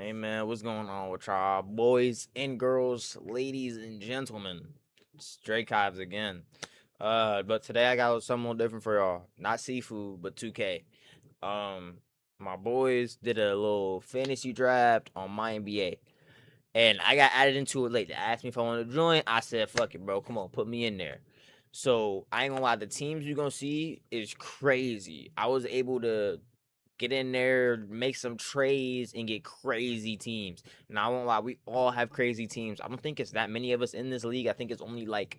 Hey man, what's going on with y'all, boys and girls, ladies and gentlemen? Stray Kives again. But today I got something different for y'all. Not seafood, but 2K. My boys did a little fantasy draft on my NBA, and I got added into it late. They asked me if I wanted to join. I said, "Fuck it, bro. Come on, put me in there." So I ain't gonna lie, the teams you're gonna see is crazy. I was able to get in there, make some trades, and get crazy teams. Now, I won't lie, we all have crazy teams. I don't think it's that many of us in this league. I think it's only like,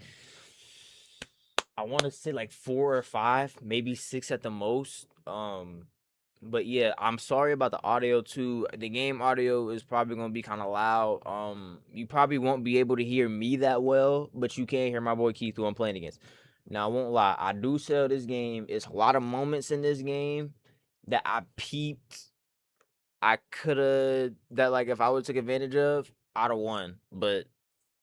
I want to say like 4 or 5, maybe 6 at the most. But yeah, I'm sorry about the audio too. The game audio is probably gonna be kind of loud. You probably won't be able to hear me that well, but you can hear my boy Keith, who I'm playing against. Now, I won't lie, I do sell this game. It's a lot of moments in this game that I peeped. I coulda that like if I would took advantage of, I'd have won. But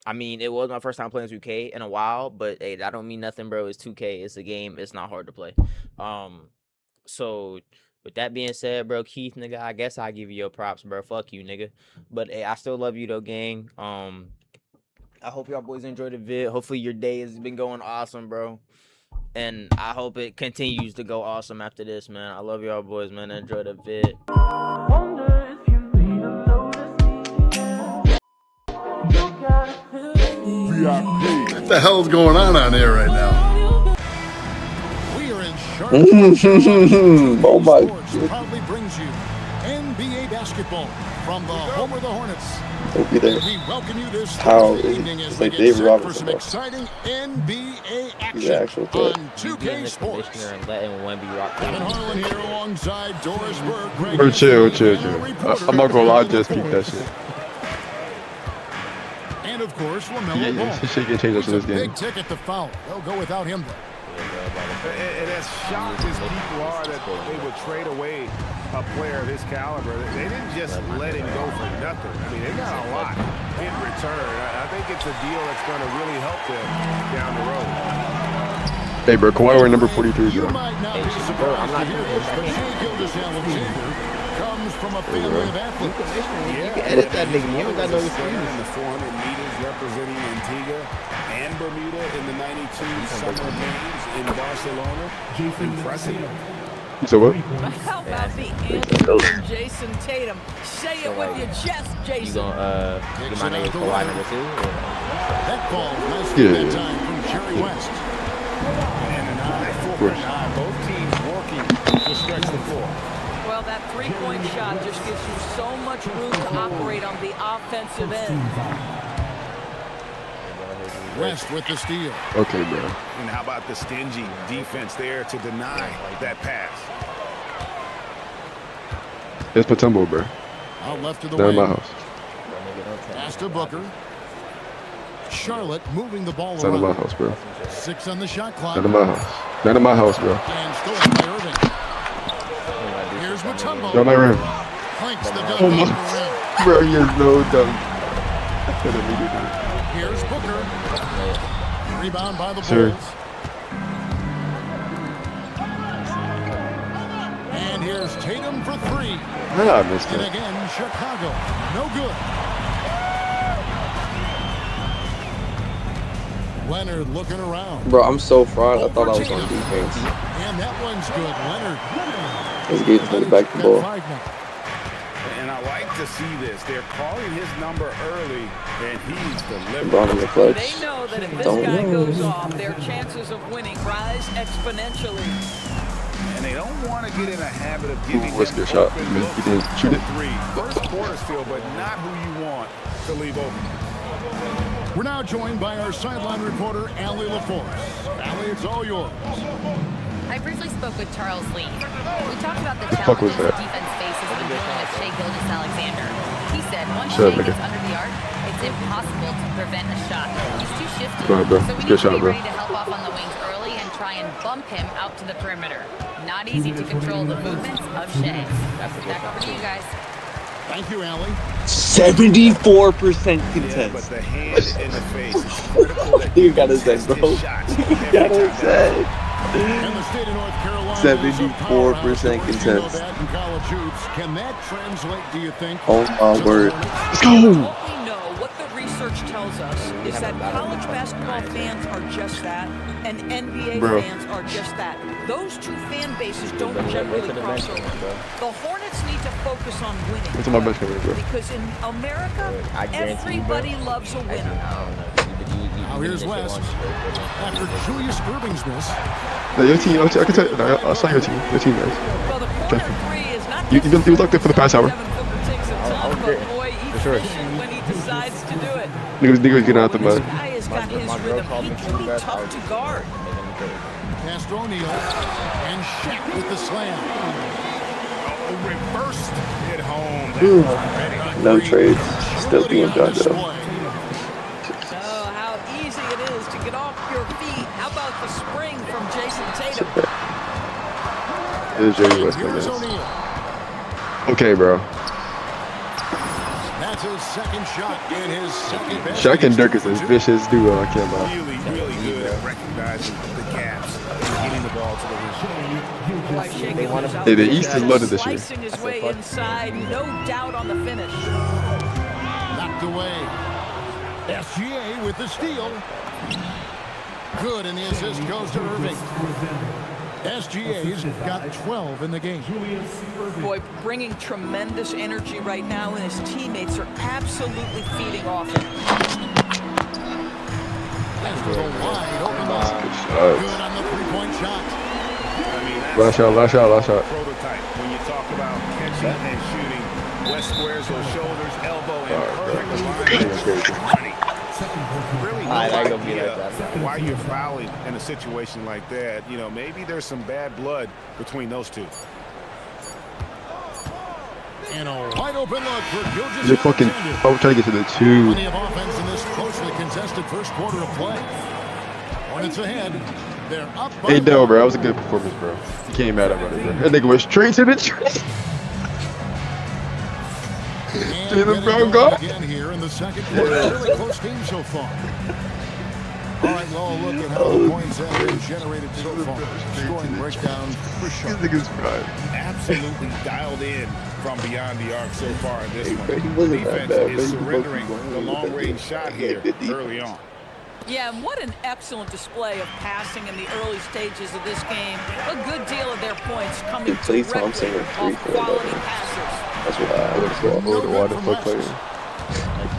I mean, it was my first time playing 2K in a while. But hey, that don't mean nothing, bro. It's 2K. It's a game. It's not hard to play. So with that being said, bro, Keith, nigga, I guess I give you your props, bro. Fuck you, nigga. But hey, I still love you though, gang. I hope y'all boys enjoyed the vid. Hopefully your day has been going awesome, bro. And I hope it continues to go awesome after this, man. I love y'all boys, man. Enjoy the vid. What the hell's going on here right now? We are in Charlotte. Oh my God. Proudly brings you NBA basketball from the home of the Hornets. Don't be there. We welcome you this How evening as it's we like get David set Robinson, for some bro. exciting NBA He's an actual action threat. on 2K Sports. And letting Wemby rock. Kevin Harlan here alongside Doris Burke. Bro, chill. I'm not gonna lie, I just peeped that shit. And of course, LaMelo Ball. This shit get changed in this game. Big ticket to foul. They'll go without him though. And as shocked as people are that they would trade away a player of his caliber, they didn't just let him go for nothing. I mean, they got a lot in return. I think it's a deal that's going to really help them down the road. Hey, bro, Kawhi wearing number 43, You bro. might not be surprised to hear this, but Shea Gilgeous-Alexander comes from a family of athletes. You can edit that nigga. You ain't got no excuse. In the 400 meters representing Antigua and Bermuda in the 92 Summer Games in Barcelona. Impressive. So what? How about the anthem from Jason Tatum? Say it with your chest, Jason. You gonna get my nigga Kawhi number 2? That ball nicely that time from Jerry West. And an eye for an eye. Both teams working to stretch the floor. Well, that three-point shot just gives you so much room to operate on the offensive end. West with the steal. Okay, bro. And how about the stingy defense there to deny that pass? It's Patumbo, bro. Out left to the Down wing. my house. Pass to Booker. Charlotte moving the ball Down to my around. house, bro. 6 on the shot clock. Down to my house. Down to my house, bro. And stolen by Irving. Here's Mutombo. Down my rim. Clanks the Oh dunk my. off the rim. Bro, you're no dumb. Here's Booker. Rebound by the Sure. Bulls. And here's Tatum for 3. Nah, I missed And it. again, Chicago. No good. Leonard looking around. Bro, I'm so fried. I thought I was on defense. And that one's good. Leonard. Let's get to the back the ball. And I like to see this. They're calling his number early, and he's delivering. LeBron in the clutch. They know that if this Don't guy know. goes off, their chances of winning rise exponentially. And they don't want to get in a habit of giving What's him your shot? open You looks didn't shoot it? from three. First quarter still, but not who you want to leave open. We're now joined by our sideline reporter, Allie LaForce. Allie, it's all yours. I briefly spoke with Charles Lee. We talked about the fuck was challenges that? defense faces when dealing with Shea Gilgeous-Alexander. He said once Shut up, Shea nigga. gets under the arc, it's impossible to prevent a shot. He's too shifty. Go ahead, bro. So we It's a need good to shot, be bro. ready to help off on the wings early and try and bump him out to the perimeter. Not easy to control the movements of Shea. Back over to you guys. Thank you, Allie. 74% Yeah, contest. but the hand in the face is critical. That You gotta say, test bro. his shots You every gotta time say. And the state of North Carolina 74% contest. Can that translate, do you think? Oh my word. Let's go. What we know, what the research tells us, is that college basketball fans are just that, and NBA fans are just that. Those two fan bases don't generally cross over. The Hornets need to focus on winning. What's on my bench cover, bro? Because in America, everybody loves a winner. Now here's West. After Julius Irving's miss. No, your team, I can tell you, no, I'll sign your team. Your team, guys. Well, the corner three is not You was locked in for the past hour. Boy, he's efficient when he decides to do it. Niggas getting out the This mud. guy has got his rhythm. He can be tough to guard. Castro O'Neal. And Shaq with the slam. Reversed it home. No trades. Still being done though. Oh, how easy it is to get off your feet. How about the spring from Jason Tatum? It is Jerry West, I Here's guess. O'Neal. Okay, bro. That's his second shot in his second best. Shaq and Dirk is a vicious duo, I can't lie. Really good at recognizing the gaps and getting the ball to the rim. Boy, shaking those out Hey, the there. East is loaded this year. Slicing his way inside, no doubt on the finish. Knocked away. SGA with the steal. Good, and the assist goes to Irving. SGA's got 12 in the game. Boy, bringing tremendous energy right now, and his teammates are absolutely feeding off him. That's with a wide open look. Good shot. Good on the three-point shot. Last shot. Prototype. When you talk about catching and shooting, West squares those shoulders, elbow in perfect alignment. Really no idea why you're fouling in a situation like that. You know, maybe there's some bad blood between those two. And a wide open look for Gilgeous They're fucking. Alexander. I'm trying to get to the two. Plenty of offense in this closely contested first quarter of play. Hornets ahead. They're up by Hey, no, one. bro. That was a good performance, bro. You can't mad about it, bro. That nigga was straight to the tree. And Jalen getting Brown going got- again here in the second quarter. Really close game so far. All right, well, look at how the points have been generated so far. Scoring breakdown for These sure. niggas fried. Absolutely dialed in from beyond the arc so far in this He one. wasn't that Defense bad, is but he surrendering wasn't the going long-range shot here early on. Yeah, and what an excellent display of passing in the early stages of this game. A good deal of their points coming Klay directly Thompson with off 3 quality for passes. That's why I would go over the water for player.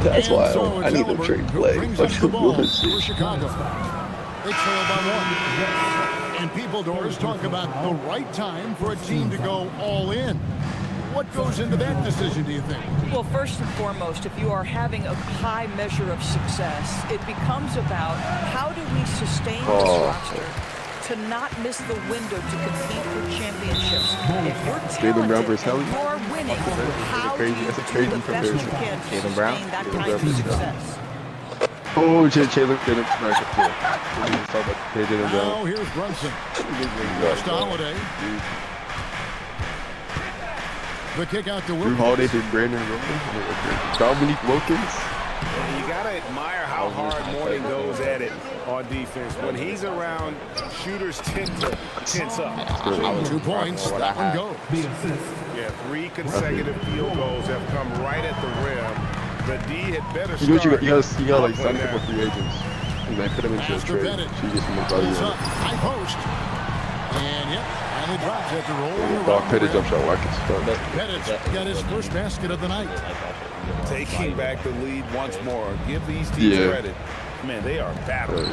That's why I need to trade play. Brings But up the ball was for Chicago. They trail by one. And people, Doris, talk about the right time for a team to go all in. What goes into that decision, do you think? Well, first and foremost, if you are having a high measure of success, it becomes about how do we sustain this roster to not miss the window to compete for championships. If you're Jalen Brown versus talented, Helly? you're winning. How do you That's a do crazy the best you comparison. can to Jalen Brown? sustain that Jalen kind Brown of versus success? Oh, Jalen Brown. Now here's Brunson. Goes to Holiday. The kick out to Drew Wilkins. Holiday for Brandon Roman. Dominique Wilkins. And you got to admire how hard Morning goes at it on defense. When he's around, shooters tend to tense up. 2 points. That one goes. Yeah, 3 consecutive field goals have come right at the rim. The D had better You know what start. you got like off sign a with couple that. free agents. And then put them into a Pass to trade. Bennett. She gets some more Pulls value. up. High post. And yep, finally drops after rolling Brock around. Pettit jump shot, Watkins. Pettit's got his first basket of the night. Taking back the lead once more. Give these teams Yeah. credit. Man, they are battling.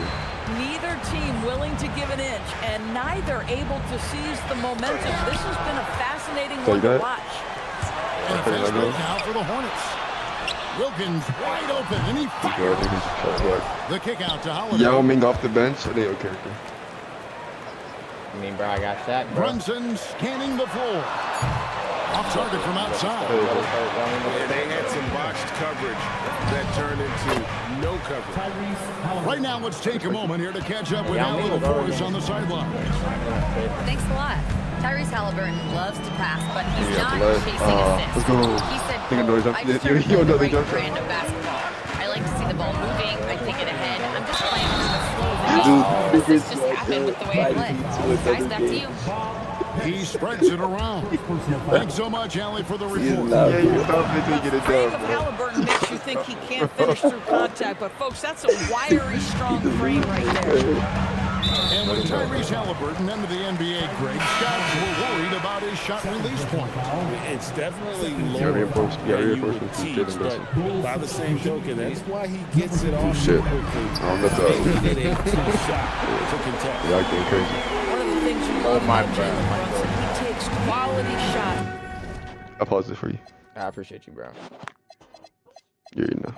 Neither team willing to give an inch, and neither able to seize the momentum. This has been a fascinating So one you to got it? watch. And a fast break now for the Hornets. Wilkins wide open, and he fires. The kick out to Holiday. Yao Ming off the bench. They okay character. I mean, bro, I got Shaq, bro. Brunson scanning the floor. Off target from outside. Yeah, they had some botched coverage that turned into no coverage. Right now, let's take a moment here to catch up with Al Little Force on the sideline. Thanks a lot. Tyrese Halliburton loves to pass, but he's Yeah, not let's- chasing let's assists. go. He said, Think of noise up. I just You started don't know the they right jump shot. brand of basketball. I like to see the ball moving. I take it ahead. I'm just playing with a slow release. This just happen with the way it flipped. Guys, back to you. He spreads it around. Thanks so much, Allie, for the report. Yeah, you thought they didn't get it Frame done, of bro. Halliburton makes you think he can't finish through contact, but folks, that's a wiry, strong frame right there. And with Tyrese Halliburton into the NBA, Greg, scouts were worried about his shot release point. It's definitely Yeah, lower reinforcement. Yeah, than you would reinforcement. teach, Didn't but listen. by the same token, that's why he gets it off Shit. so quickly. That's Making it a tough shot to contest. Y'all getting crazy. One of the things you love about Jalen Brunson, he takes quality shots. I'll pause it for you. I appreciate you, bro. Yeah, you know.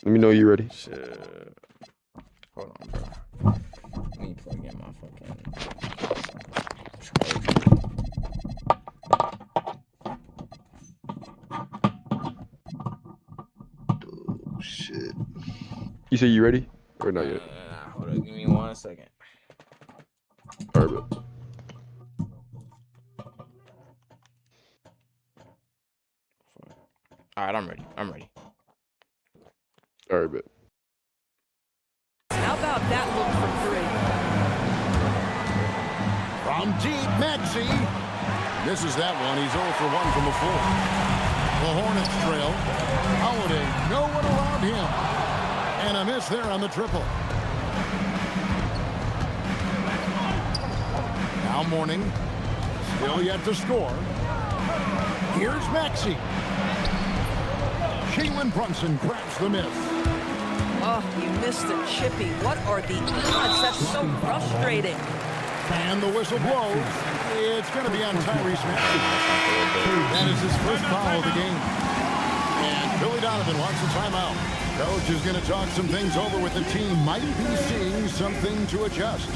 Let me know you're ready. Shit. Hold on, bro. Let me plug in my fucking charger. Oh, shit. You say you ready? Or not yet? Hold on, give me 1 second. All right, bet. All right, I'm ready. I'm ready. All right, bet. How about that look from three? From deep, Maxey. Misses that one. He's 0 for 1 from the floor. The Hornets trail. Holiday, no one around him. And a miss there on the triple. Now Morning. Still yet to score. Here's Maxey. Jalen Brunson grabs the miss. Oh, you missed the chippy. What are the odds? That's so frustrating. And the whistle blows. It's going to be on Tyrese Maxey. That is his first foul of the game. And Billy Donovan wants a timeout. Coach is going to talk some things over with the team. Might be seeing something to adjust.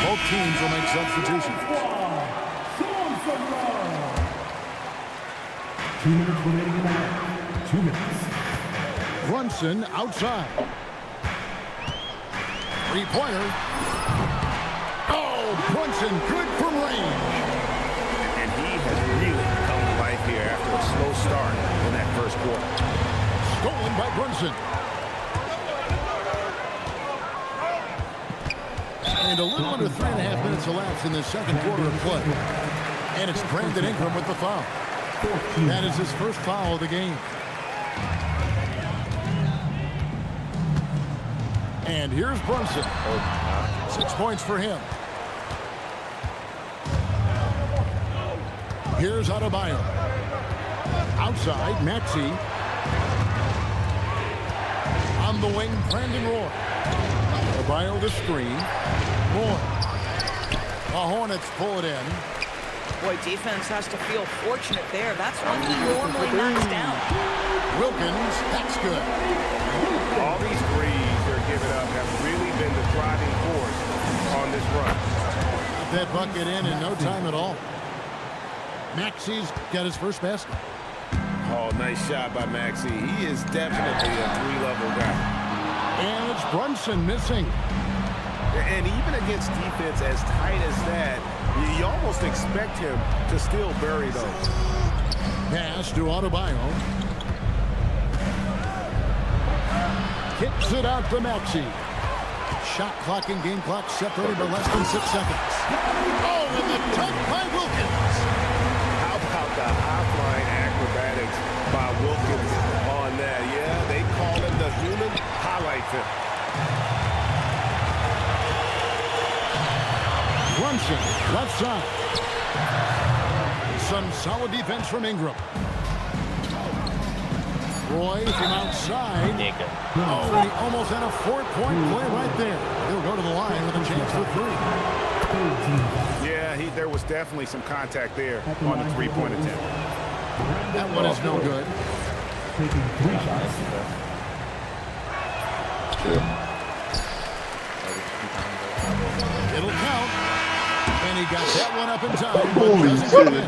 Both teams will make substitutions. 2 minutes remaining in the half. 2 minutes. Brunson outside. Three-pointer. Oh, Brunson good from range. And he has really come to life here after a slow start in that first quarter. Stolen by Brunson. And a little under 3.5 minutes elapsed in the second quarter of play. And it's Brandon Ingram with the foul. That is his first foul of the game. And here's Brunson. 6 points for him. Here's Adebayo. Outside, Maxey. On the wing, Brandon Roy. Adebayo the screen. Roy. The Hornets pull it in. Boy, defense has to feel fortunate there. That's one he normally knocks down. Wilkins, that's good. All these threes they're giving up have really been the driving force on this run. Got that bucket in no time at all. Maxey's got his first basket. Oh, nice shot by Maxey. He is definitely a three-level guy. And it's Brunson missing. And even against defense as tight as that, you almost expect him to still bury those. Pass to Adebayo. Kicks it out to Maxey. Shot clock and game clock separated by less than 6 seconds. Oh, and the dunk by Wilkins. How about the high-flying acrobatics by Wilkins on that? Yeah, they call him the human highlight film. Brunson, left side. Some solid defense from Ingram. Roy from outside. Oh, he almost had a 4-point play right there. He'll go to the line with a chance for 3. Yeah, there was definitely some contact there on the three-point attempt. That one is no good. Taking 3 shots. It'll count. And he got that one up in time. But doesn't come in.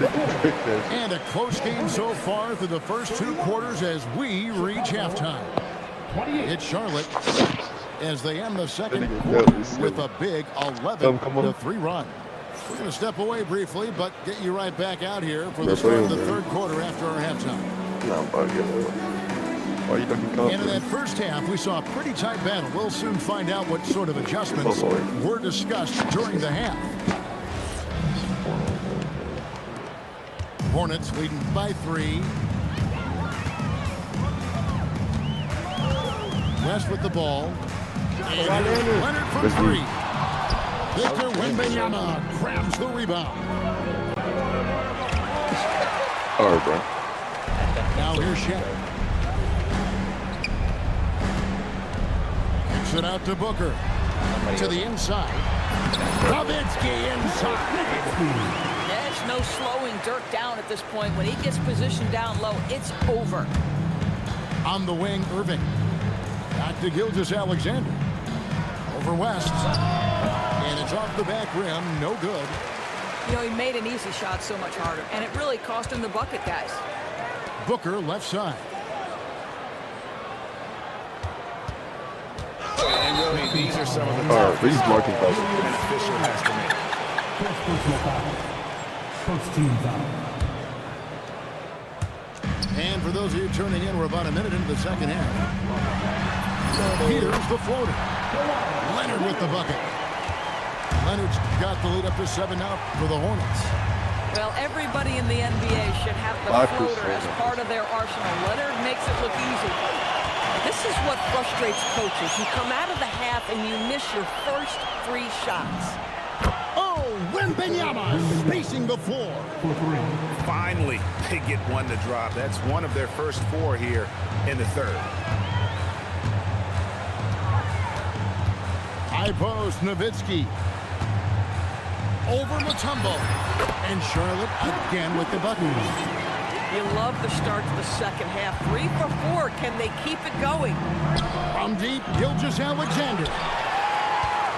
And a close game so far through the first 2 quarters as we reach halftime. It's Charlotte. as they end the second That nigga quarter Phillies. with a big Come on. 11-3 run. We're going to step away briefly, but get you right back out here for Bro, the start of the put him, third quarter after our halftime. Nah, I'm about to get it. Why you looking And in that confident? first half, we saw a pretty tight battle. We'll soon find out what sort of adjustments Oh, boy. were discussed during the half. Hornets leading by 3. West with the ball. And Leonard from 3. Victor Wembanyama grabs the rebound. All right, bro. Now here's Shaq. Kicks it out to Booker. To the inside. Nowitzki inside. There's no slowing Dirk down at this point. When he gets positioned down low, it's over. On the wing, Irving. Back to Gilgeous-Alexander. Over West. And it's off the back rim. No good. You know, he made an easy shot so much harder, and it really cost him the bucket, guys. Booker left side. And really, these are some of the All right, these marking calls. an official has to make. First personal foul. First team foul. And for those of you tuning in, we're about a minute into the second half. Here's the floater. Leonard with the bucket. Leonard's got the lead up to 7 now for the Hornets. Well, everybody in the NBA should have the 5%. floater as part of their arsenal. Leonard makes it look easy. This is what frustrates coaches. You come out of the half and you miss your first 3 shots. Oh, Wembanyama spacing the floor. For 3. Finally, they get one to drop. That's one of their first 4 here in the third. High post, Nowitzki. Over Mutombo. And Charlotte again with the bucket. You love the start to the second half. 3 for 4. Can they keep it going? From deep, Gilgeous-Alexander.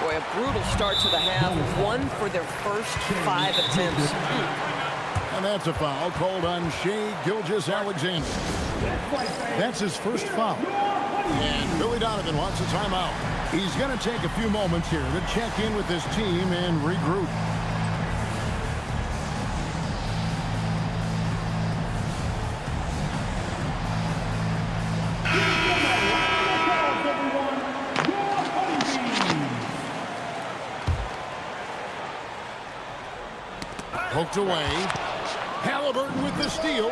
Boy, a brutal start to the half. 1 for their first 5 attempts. And that's a foul called on Shai Gilgeous-Alexander. That's his first foul. And Billy Donovan wants a timeout. He's going to take a few moments here to check in with his team and regroup. Poked away. Halliburton with the steal.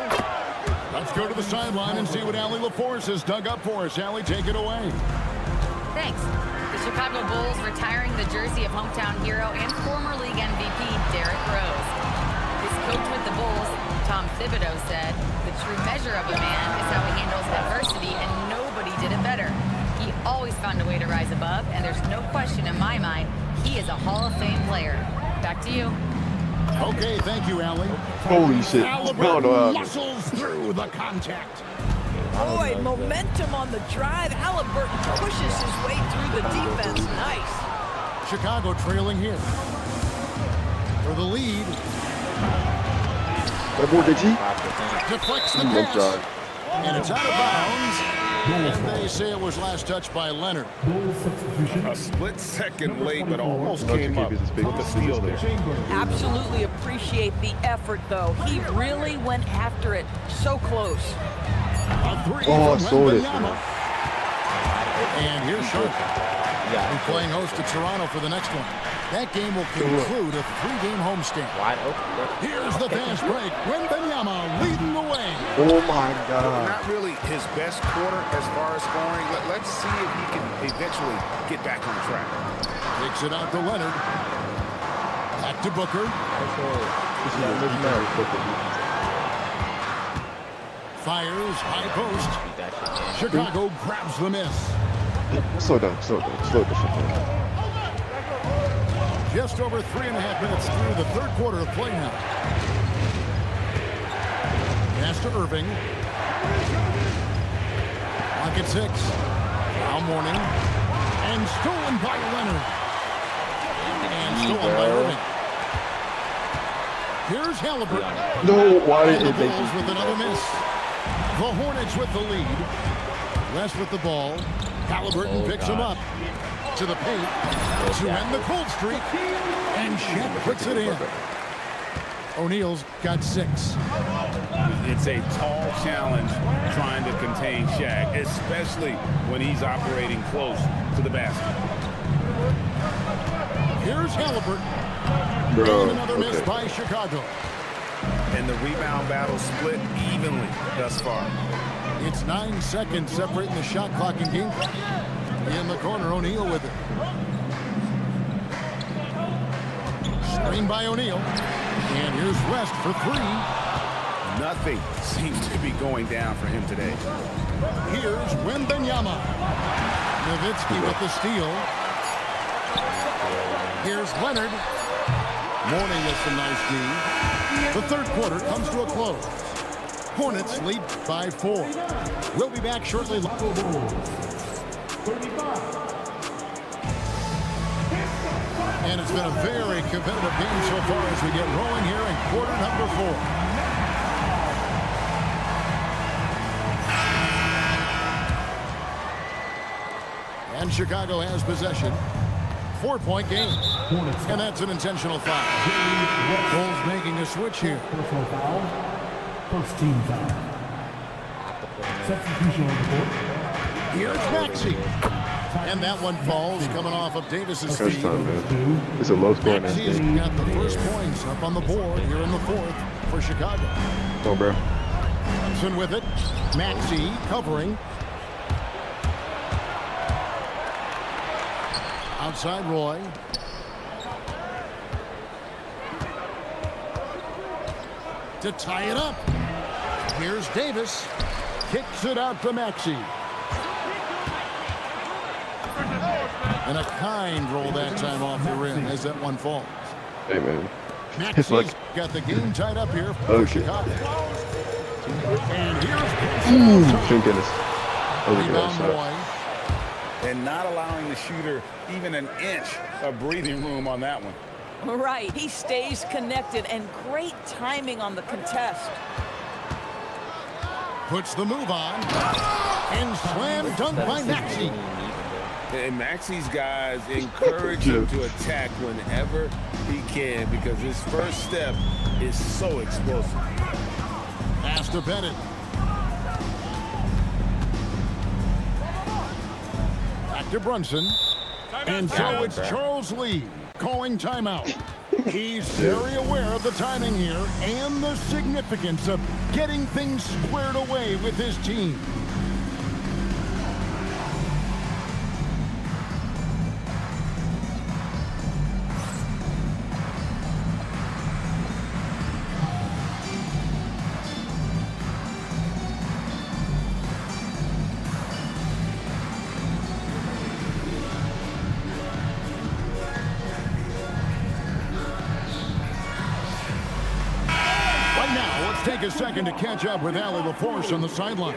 Let's go to the sideline and see what Allie LaForce has dug up for us. Allie, take it away. Thanks. The Chicago Bulls retiring the jersey of hometown hero and former league MVP Derrick Rose. His coach with the Bulls, Tom Thibodeau, said, "The true measure of a man is how he handles adversity, and nobody did it better. He always found a way to rise above, and there's no question in my mind he is a Hall of Fame player." Back to you. Okay, thank you, Allie. Holy shit. Halliburton muscles through the contact. Boy, momentum on the drive. Halliburton pushes his way through the defense. Nice. Chicago trailing here. For the lead. Deflects the Good pass. job. And it's out of bounds. And they say it was last touched by Leonard. Bulls substitution. A split second late, but almost No, came up keep his big- with the steal there. Absolutely appreciate the effort, though. He really went after it. So close. A 3 Oh, I from saw this. Wembanyama. And here's Sharp. We're playing host to Toronto for the next one. That game will conclude a 3-game homestand. Wide open. Here's the fast break. Wembanyama leading the way. Oh my God. Not really his best quarter as far as scoring. Let's see if he can eventually get back on track. Takes it out to Leonard. Back to Booker. Fires, high post. Chicago grabs the miss. Slow down. Slow the shit down. Just over 3.5 minutes through the third quarter of play now. Pass to Irving. Clock at 6. Foul warning. And stolen by Leonard. And stolen by Irving. Here's Halliburton. No, why And did the it make Bulls with another miss. The Hornets with the lead. West with the ball. Halliburton picks him up to the paint to end the cold streak, and Shaq puts it in. O'Neal's got 6. It's a tall challenge trying to contain Shaq, especially when he's operating close to the basket. Here's Halliburton. Bro, And another miss by Chicago. And the rebound battle split evenly thus far. It's 9 seconds separating the shot clock and game clock. In the corner, O'Neal with it. Screen by O'Neal. And here's West for 3. Nothing seems to be going down for him today. Here's Wembanyama. Nowitzki with the steal. Here's Leonard. Mourning with some nice D. The third quarter comes to a close. Hornets lead by 4. We'll be back shortly. And it's been a very competitive game so far as we get rolling here in quarter number 4. And Chicago has possession. 4-point game. And that's an intentional foul. Bulls making a switch here. Personal foul. First team foul. Substitution on the court. Here's Maxey. And that one falls coming off of Davis's First feet. time, man. It's a low scoring Maxey has game. got the first points up on the board here in the 4th for Chicago. Oh, bro. Thompson with it. Maxey covering. Outside Roy. To tie it up. Here's Davis. Kicks it out to Maxey. And a kind roll that time off the rim as that one falls. Hey, man. Maxey's like- got the game tied up here for Okay. Chicago. And here's Thank goodness. That was a good rebound shot. Roy. And not allowing the shooter even an inch of breathing room on that one. Right, he stays connected, and great timing on the contest. Puts the move on. And slam dunk by Maxey. And Maxey's guys encourage him to attack whenever he can because his first step is so explosive. Pass to Bennett. Back to Brunson. And so it's Charles Lee calling timeout. He's very aware of the timing here and the significance of getting things squared away with his team. Take a second to catch up with Allie LaForce on the sideline.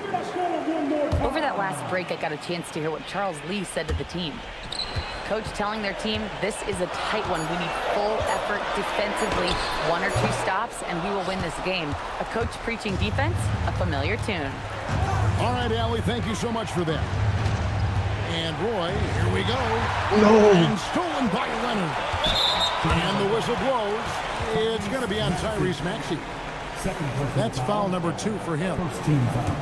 Over that last break, I got a chance to hear what Charles Lee said to the team. Coach telling their team, this is a tight one. We need full effort defensively, 1 or 2 stops, and we will win this game. A coach preaching defense, a familiar tune. All right, Allie, thank you so much for that. And Roy, here we go. No. And stolen by Leonard. And the whistle blows. It's going to be on Tyrese Maxey. That's foul number 2 for him. First team foul.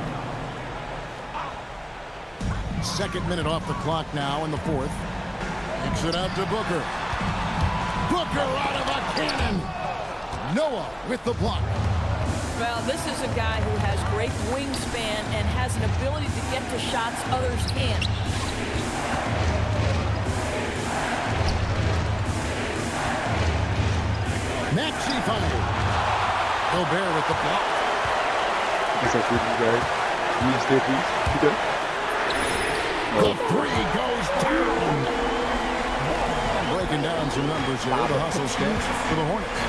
Second minute off the clock now in the 4th. Kicks it out to Booker. Booker out of a cannon. Noah with the block. Well, this is a guy who has great wingspan and has an ability to get to shots others can't. Maxey fired. Gobert with the block. What's up with you guys? You stay, please. You good? The 3 goes down. Breaking down some numbers here. The hustle sketch for the Hornets.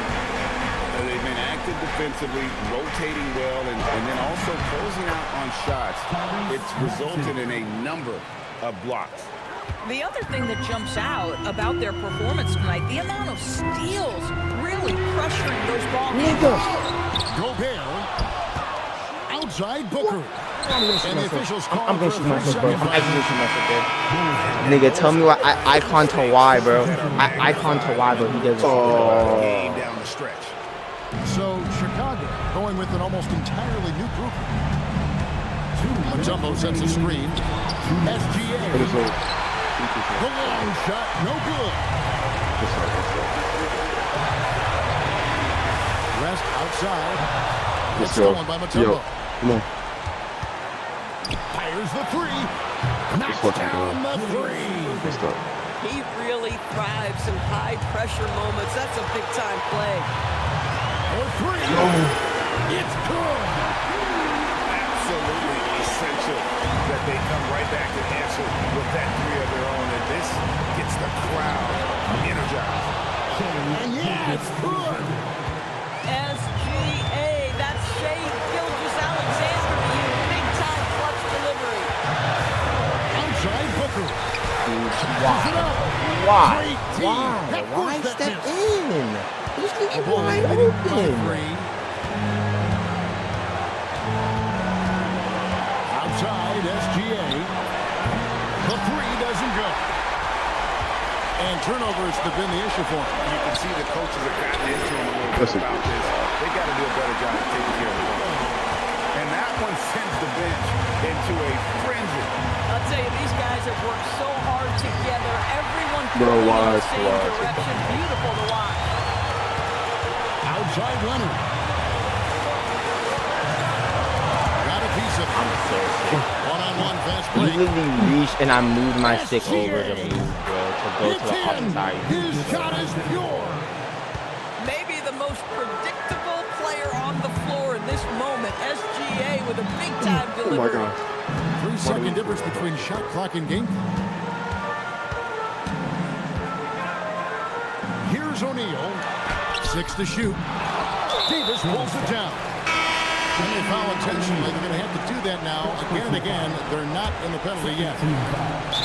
They've been active defensively, rotating well, and then also closing out on shots. It's resulted in a number of blocks. The other thing that jumps out about their performance tonight, the amount of steals really pressuring those ball handlers. Gobert outside Booker. And the officials call I'm gonna for shoot a myself, bro. 3-second I'm actually gonna shoot myself, bro. Nigga, tell me why. Icon to why, bro. Icon to why, but he doesn't. Game down the stretch. So Chicago going with an almost entirely new group. Jumbo sends a screen. SGA. The long shot, no good. Rest outside. It's stolen by Mutombo. Come on. Fires the three. Knocks down the three. He really thrives in high-pressure moments. That's a big-time play. For three. It's good. Absolutely essential that they come right back and answer with that three of their own. And this gets the crowd energized. And yeah, it's good. SGA, that's Shea Gilgeous-Alexander to you. Big-time clutch delivery. Outside Booker. Why? Why step in? He's leaving wide open. Outside SGA. The three doesn't go. And turnovers have been the issue for him. You can see the coaches have gotten into him a little bit about this. They got to do a better job of taking care of the ball. And that one sends the bench into a frenzy. I'll tell you, these guys have worked so hard together. Everyone Bro, pulling in why? the same direction. Beautiful to watch. Outside Leonard. Got a piece of it. I'm so sick. One-on-one fast He break. literally reached and I moved my stick over to move, bro, to go to the opposite side. His shot is pure. Maybe the most predictable player on the floor in this moment. SGA with a big-time Oh my delivery. God. 3-second difference between shot clock and game clock. Here's O'Neal. 6 to shoot. Davis pulls it down. When they foul intentionally, they're going to have to do that now again and again. They're not in the penalty yet.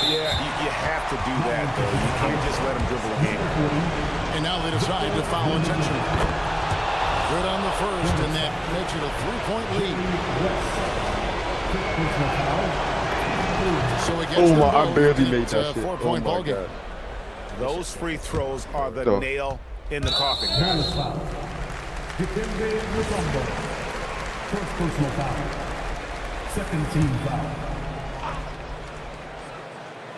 Yeah, you have to do that, though. You can't just let them dribble a game. And now they decide to foul intentionally. Good on the first, and that makes it a 3-point lead. So it gets I barely made that shit. 4-point ball game. Those free throws are the nail in the coffin, Bonus guys. foul. Dikembe Mutombo. First personal foul. Second team foul.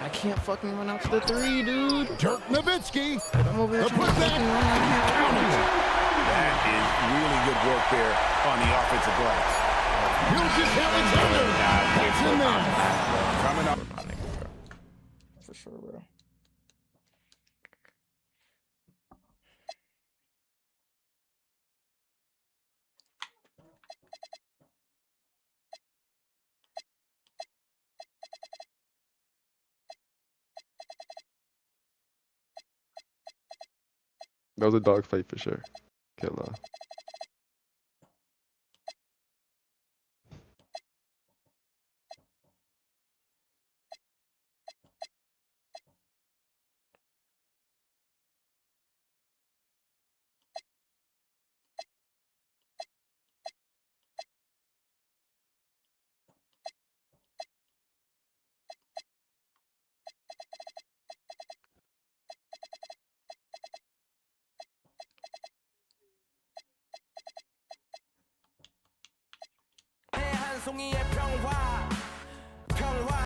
I can't fucking run out to the three, dude. Dirk Nowitzki. I'm over here The trying to putback. fucking run. That is really good work there on the offensive glass. Gilgeous-Alexander. That's in there. Coming up. For sure, bro. That was a dog fight for sure. Can't lie.